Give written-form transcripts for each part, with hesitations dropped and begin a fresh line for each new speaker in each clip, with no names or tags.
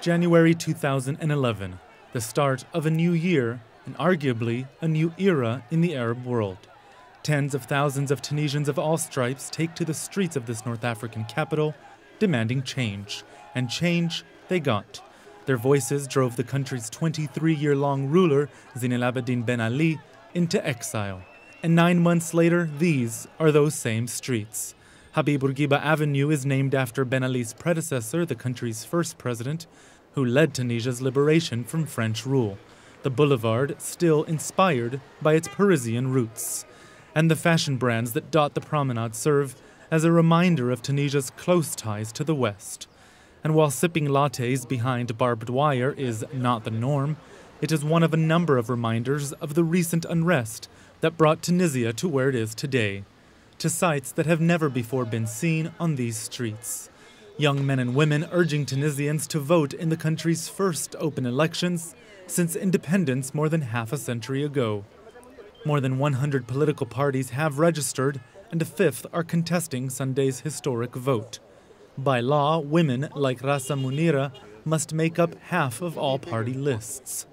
January 2011, the start of a new year and arguably a new era in the Arab world. Tens of thousands of Tunisians of all stripes take to the streets of this North African capital, demanding change. And change they got. Their voices drove the country's 23-year-long ruler, Zine El Abidine Ben Ali, into exile. And 9 months later, these are those same streets. Habib Bourguiba Avenue is named after Ben Ali's predecessor, the country's first president, who led Tunisia's liberation from French rule. The boulevard still inspired by its Parisian roots. And the fashion brands that dot the promenade serve as a reminder of Tunisia's close ties to the West. And while sipping lattes behind barbed wire is not the norm, it is one of a number of reminders of the recent unrest that brought Tunisia to where it is today, to sights that have never before been seen on these streets. Young men and women urging Tunisians to vote in the country's first open elections since independence more than half a century ago. More than 100 political parties have registered, and a fifth are contesting Sunday's historic vote. By law, women like Rasa Munira must make up half of all party lists.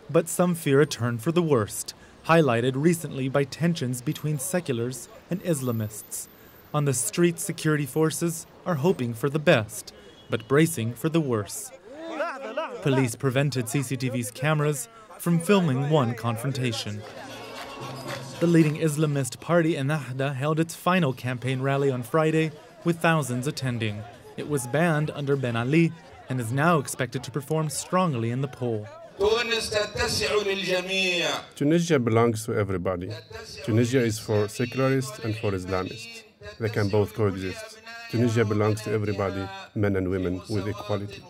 But some fear a turn for the worst, highlighted recently by tensions between seculars and Islamists. On the street, security forces are hoping for the best, but bracing for the worst. Police prevented CCTV's cameras from filming one confrontation. The leading Islamist party, Ennahda, held its final campaign rally on Friday with thousands attending. It was banned under Ben Ali and is now expected to perform strongly in the poll.
Tunisia belongs to everybody. Tunisia is for secularists and for Islamists. They can both coexist. Tunisia belongs to everybody, men and women, with equality.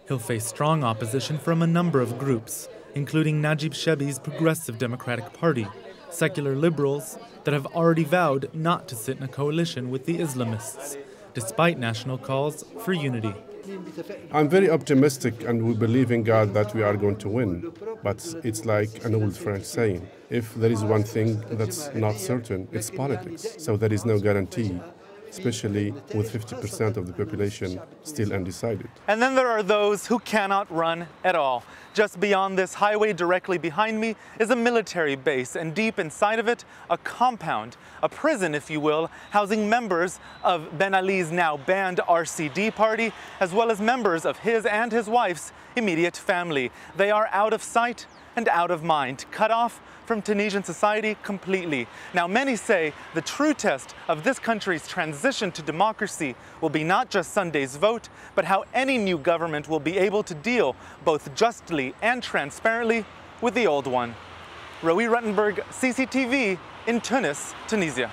He'll face strong opposition from a number of groups, including Najib Chebi's Progressive Democratic Party, secular liberals that have already vowed not to sit in a coalition with the Islamists, despite national calls for unity.
I'm very optimistic, and we believe in God that we are going to win. But it's like an old French saying, if there is one thing that's not certain, it's politics. So there is no guarantee, especially with 50% of the population still undecided.
And then there are those who cannot run at all. Just beyond this highway directly behind me is a military base, and deep inside of it, a compound, a prison if you will, housing members of Ben Ali's now banned RCD party, as well as members of his and his wife's immediate family. They are out of sight and out of mind, cut off from Tunisian society completely. Now, many say the true test of this country's transition to democracy will be not just Sunday's vote, but how any new government will be able to deal both justly and transparently with the old one. Roee Ruttenberg, CCTV in Tunis, Tunisia.